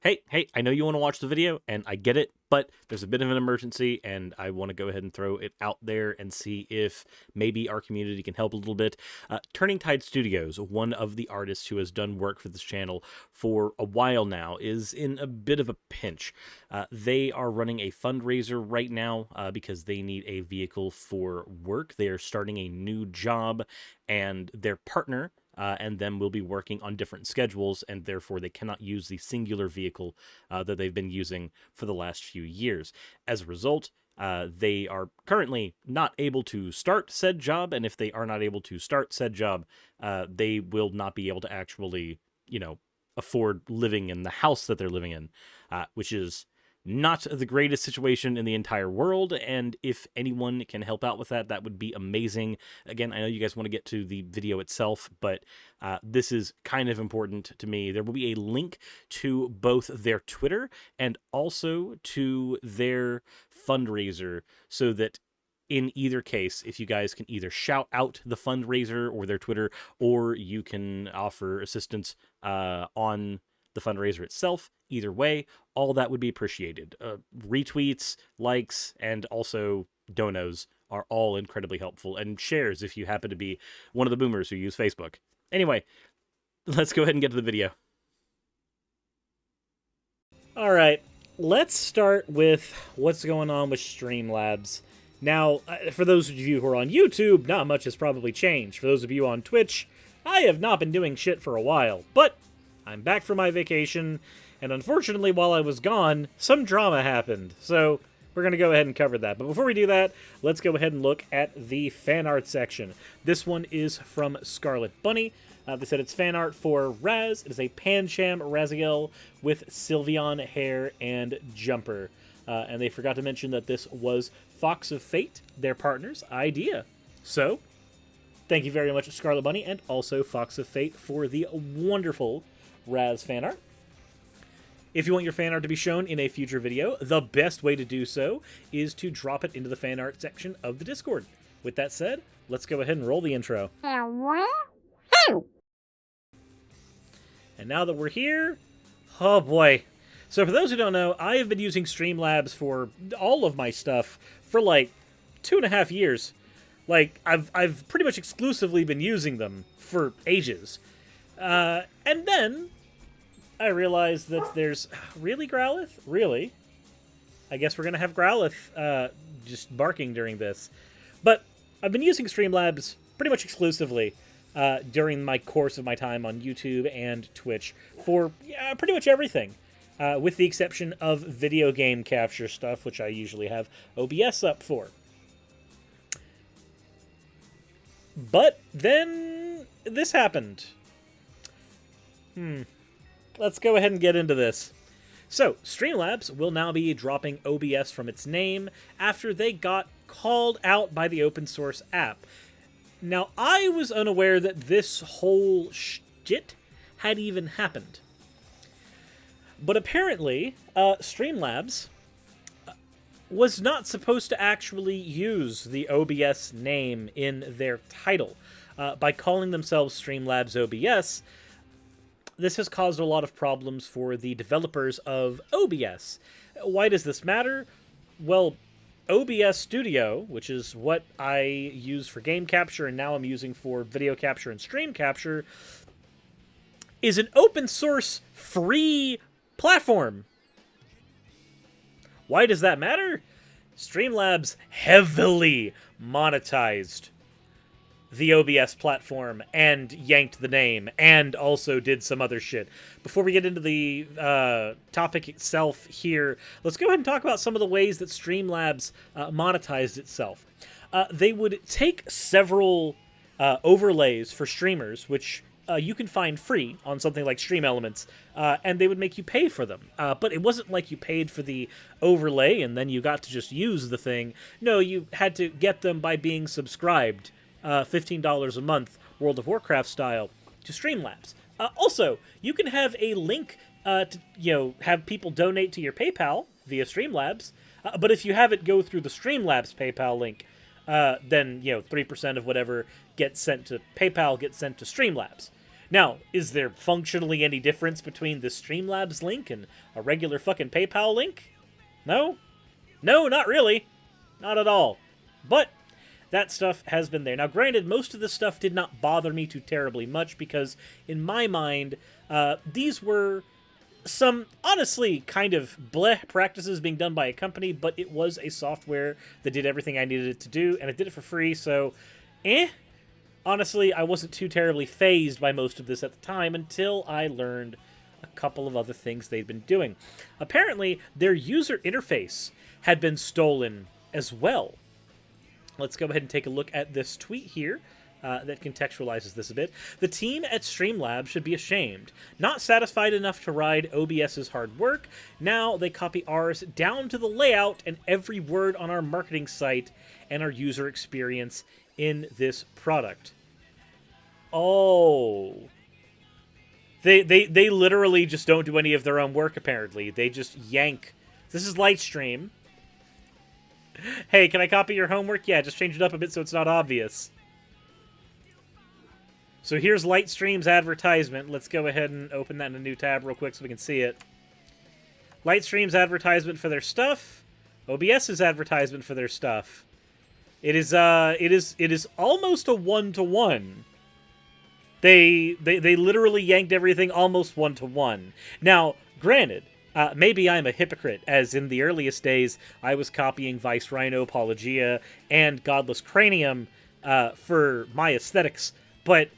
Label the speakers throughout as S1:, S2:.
S1: hey, I know you want to watch the video, and I get it, but there's a bit of an emergency, and I want to go ahead and throw it out there and see if maybe our community can help a little bit. Turning Tide Studios, one of the artists who has done work for this channel for a while now, is in a bit of a pinch. They are running a fundraiser right now because they need a vehicle for work. They are starting a new job, and their partner and them will be working on different schedules, and therefore they cannot use the singular vehicle that they've been using for the last few years. As a result, they are currently not able to start said job, and if they are not able to start said job, they will not be able to actually, afford living in the house that they're living in, which is not the greatest situation in the entire world, and if anyone can help out with that, that would be amazing. Again, I know you guys want to get to the video itself, but this is kind of important to me. There will be a link to both their Twitter and also to their fundraiser, so that in either case, if you guys can either shout out the fundraiser or their Twitter, or you can offer assistance on the fundraiser itself, either way, all that would be appreciated. Retweets, likes, and also donos are all incredibly helpful, and shares if you happen to be one of the boomers who use Facebook. Anyway, let's go ahead and get to the video. Alright, let's start with what's going on with Streamlabs. Now, for those of you who are on YouTube, not much has probably changed. For those of you on Twitch, I have not been doing shit for a while, but I'm back from my vacation, and unfortunately, while I was gone, some drama happened, so we're going to go ahead and cover that. But before we do that, let's go ahead and look at the fan art section. This one is from Scarlet Bunny. They said it's fan art for Raz. It is a Pancham Raziel with Sylveon hair and jumper. And they forgot to mention that this was Fox of Fate, their partner's idea. So, thank you very much, Scarlet Bunny, and also Fox of Fate for the wonderful Raz fan art. If you want your fan art to be shown in a future video, the best way to do so is to drop it into the fan art section of the Discord. With that said, let's go ahead and roll the intro. And now that we're here, oh boy. So for those who don't know, I have been using Streamlabs for all of my stuff for like 2.5 years. Like, I've pretty much exclusively been using them for ages. And then I realized that there's... Really, Growlithe? Really? I guess we're going to have Growlithe just barking during this. But I've been using Streamlabs pretty much exclusively during my course of my time on YouTube and Twitch for pretty much everything. With the exception of video game capture stuff, which I usually have OBS up for. But then this happened. Let's go ahead and get into this. So, Streamlabs will now be dropping OBS from its name after they got called out by the open source app. Now, I was unaware that this whole shit had even happened. But apparently, Streamlabs was not supposed to actually use the OBS name in their title. By calling themselves Streamlabs OBS, this has caused a lot of problems for the developers of OBS. Why does this matter? Well, OBS Studio, which is what I use for game capture and now I'm using for video capture and stream capture, is an open source free platform. Why does that matter? Streamlabs heavily monetized the OBS platform and yanked the name and also did some other shit. Before we get into the topic itself here, let's go ahead and talk about some of the ways that Streamlabs monetized itself. They would take several overlays for streamers, which you can find free on something like Stream Elements, and they would make you pay for them. But it wasn't like you paid for the overlay and then you got to just use the thing. No, you had to get them by being subscribed, $15 a month, World of Warcraft style, to Streamlabs. Also, you can have a link to, have people donate to your PayPal via Streamlabs, but if you have it go through the Streamlabs PayPal link, then, 3% of whatever gets sent to PayPal gets sent to Streamlabs. Now, is there functionally any difference between the Streamlabs link and a regular fucking PayPal link? No? No, not really. Not at all. But that stuff has been there. Now, granted, most of this stuff did not bother me too terribly much because, in my mind, these were some, honestly, kind of bleh practices being done by a company, but it was a software that did everything I needed it to do, and it did it for free, so, Honestly, I wasn't too terribly fazed by most of this at the time until I learned a couple of other things they'd been doing. Apparently, their user interface had been stolen as well. Let's go ahead and take a look at this tweet here that contextualizes this a bit. The team at Streamlabs should be ashamed. Not satisfied enough to ride OBS's hard work, now they copy ours down to the layout and every word on our marketing site and our user experience in this product. Oh. They literally just don't do any of their own work, apparently. They just yank. This is Lightstream. Hey, can I copy your homework? Yeah, just change it up a bit so it's not obvious. So here's Lightstream's advertisement. Let's go ahead and open that in a new tab real quick so we can see it. Lightstream's advertisement for their stuff. OBS's advertisement for their stuff. It is almost a one-to-one. They literally yanked everything almost one-to-one. Now, granted, maybe I'm a hypocrite, as in the earliest days, I was copying Vice Rhino, Apologia, and Godless Cranium for my aesthetics, but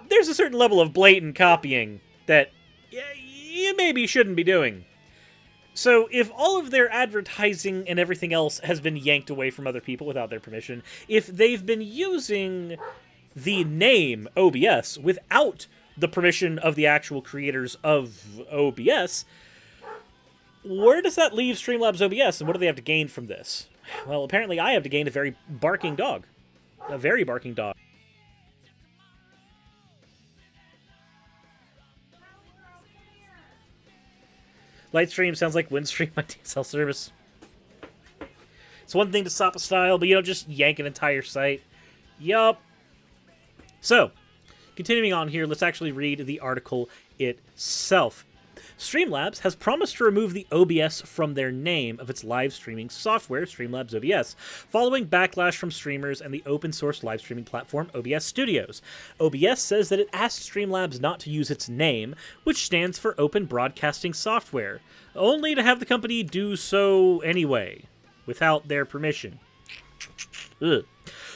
S1: there's a certain level of blatant copying that you maybe shouldn't be doing. So if all of their advertising and everything else has been yanked away from other people without their permission, if they've been using the name OBS without the permission of the actual creators of OBS, where does that leave Streamlabs OBS, and what do they have to gain from this? Well, apparently I have to gain a very barking dog. A very barking dog. Lightstream sounds like Windstream, my DSL service. It's one thing to stop a style, but you don't just yank an entire site. Yup. So, continuing on here, let's actually read the article itself. Streamlabs has promised to remove the OBS from their name of its live streaming software, Streamlabs OBS, following backlash from streamers and the open-source live streaming platform OBS Studios. OBS says that it asked Streamlabs not to use its name, which stands for Open Broadcasting Software, only to have the company do so anyway, without their permission. Ugh.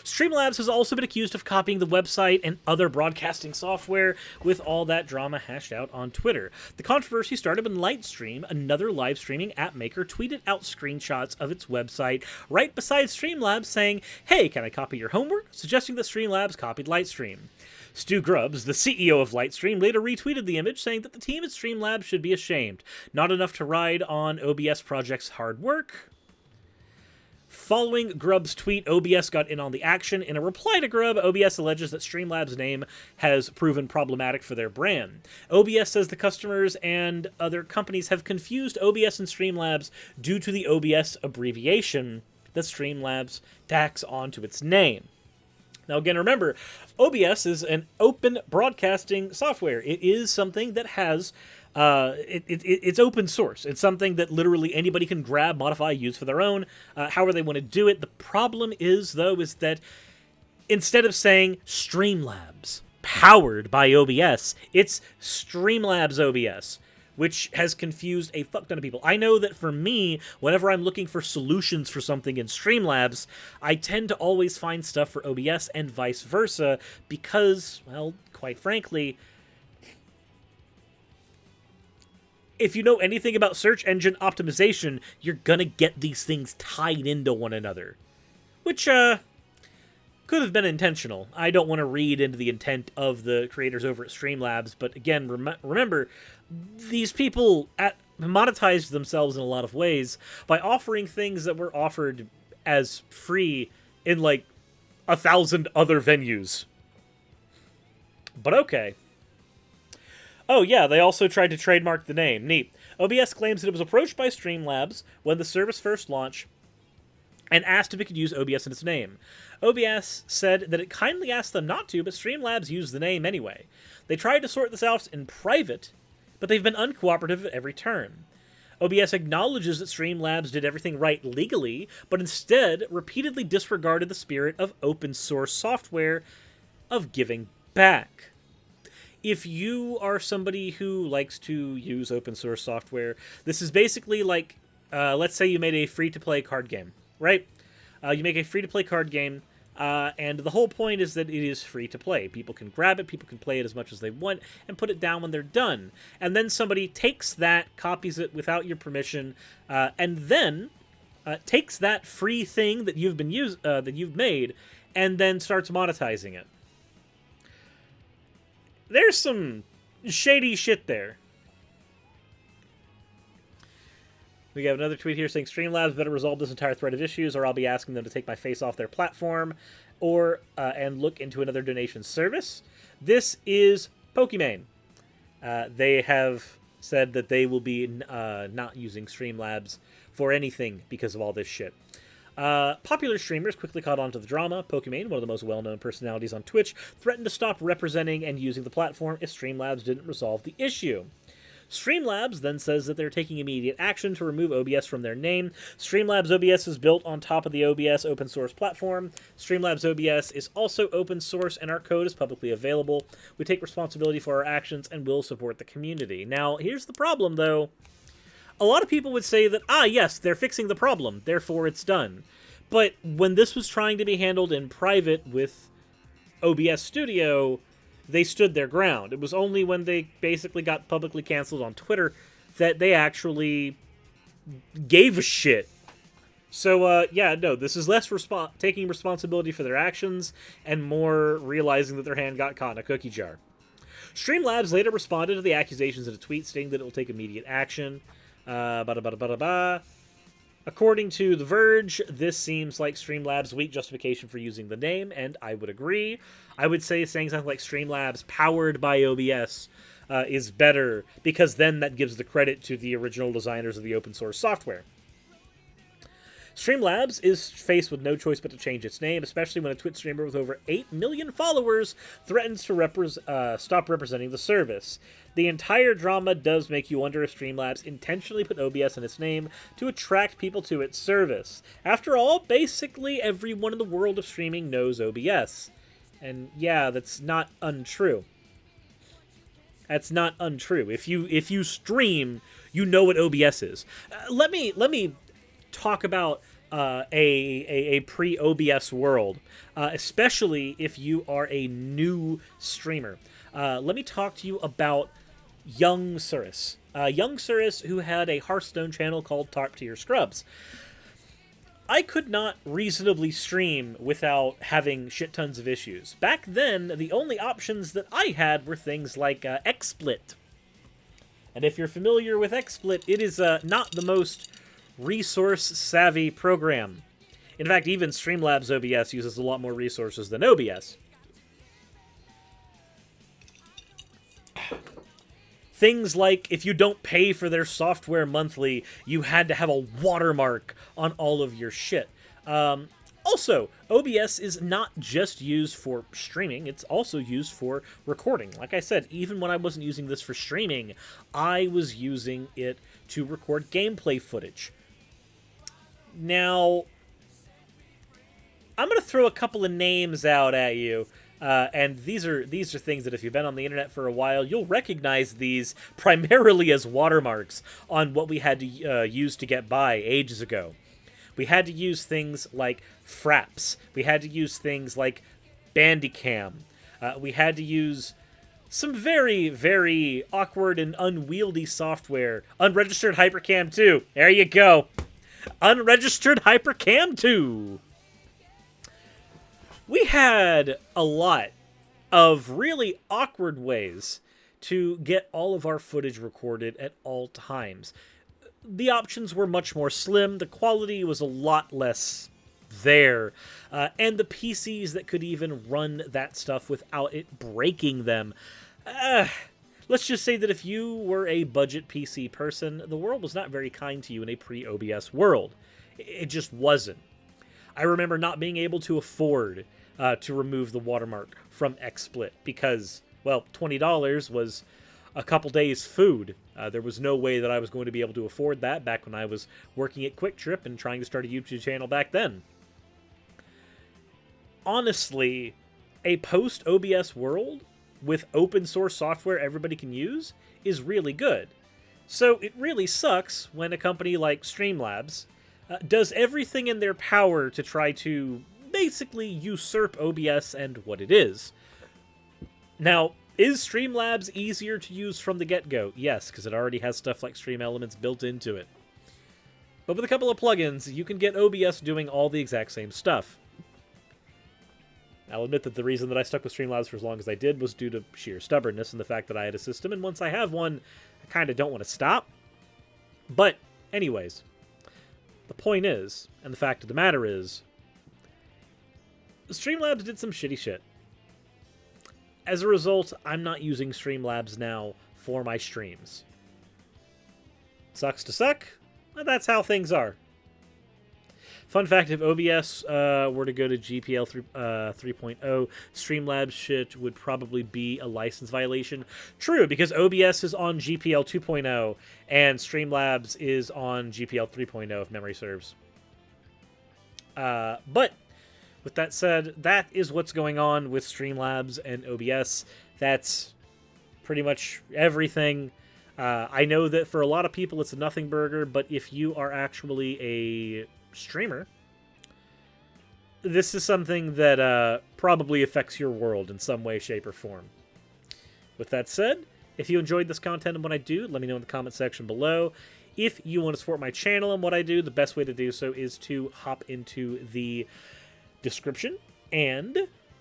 S1: Streamlabs has also been accused of copying the website and other broadcasting software, with all that drama hashed out on Twitter. The controversy started when Lightstream, another live streaming app maker, tweeted out screenshots of its website right beside Streamlabs saying, "Hey, can I copy your homework?" suggesting that Streamlabs copied Lightstream. Stu Grubbs, the CEO of Lightstream, later retweeted the image saying that the team at Streamlabs should be ashamed. Not enough to ride on OBS Project's hard work. Following Grubb's tweet, OBS got in on the action. In a reply to Grubb, OBS alleges that Streamlabs' name has proven problematic for their brand. OBS says the customers and other companies have confused OBS and Streamlabs due to the OBS abbreviation that Streamlabs tacks onto its name. Now again, remember, OBS is an open broadcasting software. It is something that has it's open source. It's something that literally anybody can grab, modify, use for their own, however they want to do it. The problem is, though, is that instead of saying Streamlabs powered by OBS, it's Streamlabs OBS, which has confused a fuck ton of people. I know that for me, whenever I'm looking for solutions for something in Streamlabs, I tend to always find stuff for OBS and vice versa because, well, quite frankly, if you know anything about search engine optimization, you're gonna get these things tied into one another. Which, could have been intentional. I don't want to read into the intent of the creators over at Streamlabs, but again, remember, these people monetized themselves in a lot of ways by offering things that were offered as free in, like, 1,000 other venues. But okay. Oh yeah, they also tried to trademark the name. Neat. OBS claims that it was approached by Streamlabs when the service first launched
S2: and asked if it could use OBS in its name. OBS said that it kindly asked them not to, but Streamlabs used the name anyway. They tried to sort this out in private, but they've been uncooperative at every turn. OBS acknowledges that Streamlabs did everything right legally, but instead repeatedly disregarded the spirit of open source software of giving back. If you are somebody who likes to use open source software, this is basically like, let's say you made a free-to-play card game, right? You make a free-to-play card game, and the whole point is that it is free to play. People can grab it, people can play it as much as they want, and put it down when they're done. And then somebody takes that, copies it without your permission, and then takes that free thing that you've made, and then starts monetizing it. There's some shady shit there. We have another tweet here saying Streamlabs better resolve this entire thread of issues, or I'll be asking them to take my face off their platform, or and look into another donation service. This is Pokimane. They have said that they will be not using Streamlabs for anything because of all this shit. Popular streamers quickly caught on to the drama. Pokimane, one of the most well-known personalities on Twitch, threatened to stop representing and using the platform if Streamlabs didn't resolve the issue. Streamlabs then says that they're taking immediate action to remove OBS from their name. Streamlabs OBS is built on top of the OBS open source platform. Streamlabs OBS is also open source, and our code is publicly available. We take responsibility for our actions and will support the community. Now, here's the problem, though. A lot of people would say that, yes, they're fixing the problem, therefore it's done. But when this was trying to be handled in private with OBS Studio, they stood their ground. It was only when they basically got publicly canceled on Twitter that they actually gave a shit. So, no, this is less taking responsibility for their actions and more realizing that their hand got caught in a cookie jar. Streamlabs later responded to the accusations in a tweet stating that it will take immediate action. According to The Verge, this seems like Streamlabs' weak justification for using the name, and I would agree. I would say saying something like Streamlabs powered by OBS is better, because then that gives the credit to the original designers of the open source software. Streamlabs is faced with no choice but to change its name, especially when a Twitch streamer with over 8 million followers threatens to stop representing the service. The entire drama does make you wonder if Streamlabs intentionally put OBS in its name to attract people to its service. After all, basically everyone in the world of streaming knows OBS. And yeah, that's not untrue. That's not untrue. If you stream, you know what OBS is. Let me talk about a pre-OBS world, especially if you are a new streamer. Let me talk to you about young Suris. Young Suris, who had a Hearthstone channel called Top Tier Scrubs. I could not reasonably stream without having shit tons of issues. Back then, the only options that I had were things like XSplit. And if you're familiar with XSplit, it is not the most resource-savvy program. In fact, even Streamlabs OBS uses a lot more resources than OBS. Things like, if you don't pay for their software monthly, you had to have a watermark on all of your shit. Also, OBS is not just used for streaming, it's also used for recording. Like I said, even when I wasn't using this for streaming, I was using it to record gameplay footage. Now, I'm going to throw a couple of names out at you. And these are things that if you've been on the internet for a while, you'll recognize these primarily as watermarks on what we had to use to get by ages ago. We had to use things like Fraps. We had to use things like Bandicam. We had to use some very, very awkward and unwieldy software. Unregistered Hypercam 2. There you go. Unregistered Hypercam 2. We had a lot of really awkward ways to get all of our footage recorded at all times. The options were much more slim, the quality was a lot less there, and the PCs that could even run that stuff without it breaking them. Let's just say that if you were a budget PC person, the world was not very kind to you in a pre-OBS world. It just wasn't. I remember not being able to afford to remove the watermark from XSplit because, well, $20 was a couple days' food. There was no way that I was going to be able to afford that back when I was working at Quick Trip and trying to start a YouTube channel back then. Honestly, a post-OBS world with open source software everybody can use is really good. So it really sucks when a company like Streamlabs does everything in their power to try to basically usurp OBS and what it is. Now, is Streamlabs easier to use from the get-go? Yes, because it already has stuff like Stream Elements built into it. But with a couple of plugins, you can get OBS doing all the exact same stuff. I'll admit that the reason that I stuck with Streamlabs for as long as I did was due to sheer stubbornness and the fact that I had a system, and once I have one, I kind of don't want to stop. But, anyways, the point is, and the fact of the matter is, Streamlabs did some shitty shit. As a result, I'm not using Streamlabs now for my streams. Sucks to suck, but that's how things are. Fun fact, if OBS were to go to GPL 3.0, Streamlabs shit would probably be a license violation. True, because OBS is on GPL 2.0, and Streamlabs is on GPL 3.0, if memory serves. But, with that said, that is what's going on with Streamlabs and OBS. That's pretty much everything. I know that for a lot of people it's a nothing burger, but if you are actually a streamer, this is something that probably affects your world in some way, shape, or form. With that said, if you enjoyed this content and what I do, let me know in the comment section below. If you want to support my channel and what I do, the best way to do so is to hop into the description and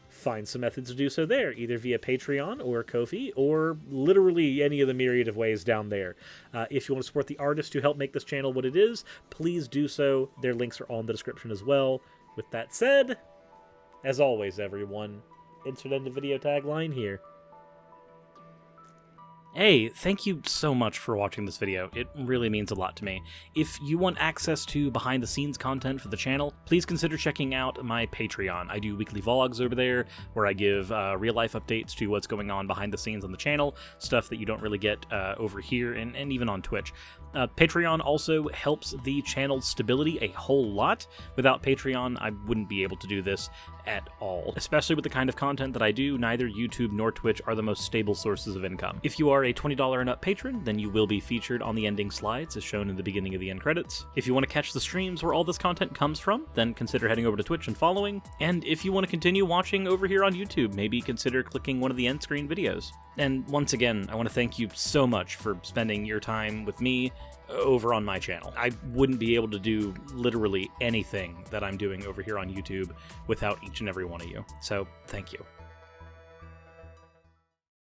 S2: find some methods to do so there, either via Patreon or Ko-fi, or literally any of the myriad of ways down there. If you want to support the artists who help make this channel what it is, please do so. Their links are all in the description as well. With that said, as always, everyone, insert end of video tagline here.
S1: Hey, thank you so much for watching this video. It really means a lot to me. If you want access to behind-the-scenes content for the channel, please consider checking out my Patreon. I do weekly vlogs over there, where I give real-life updates to what's going on behind the scenes on the channel, stuff that you don't really get over here, and even on Twitch. Patreon also helps the channel's stability a whole lot. Without Patreon, I wouldn't be able to do this at all. Especially with the kind of content that I do, neither YouTube nor Twitch are the most stable sources of income. If you are a $20 and up patron, then you will be featured on the ending slides as shown in the beginning of the end credits. If you want to catch the streams where all this content comes from, then consider heading over to Twitch and following. And if you want to continue watching over here on YouTube, maybe consider clicking one of the end screen videos. And once again, I want to thank you so much for spending your time with me over on my channel. I wouldn't be able to do literally anything that I'm doing over here on YouTube without each and every one of you. So, thank you.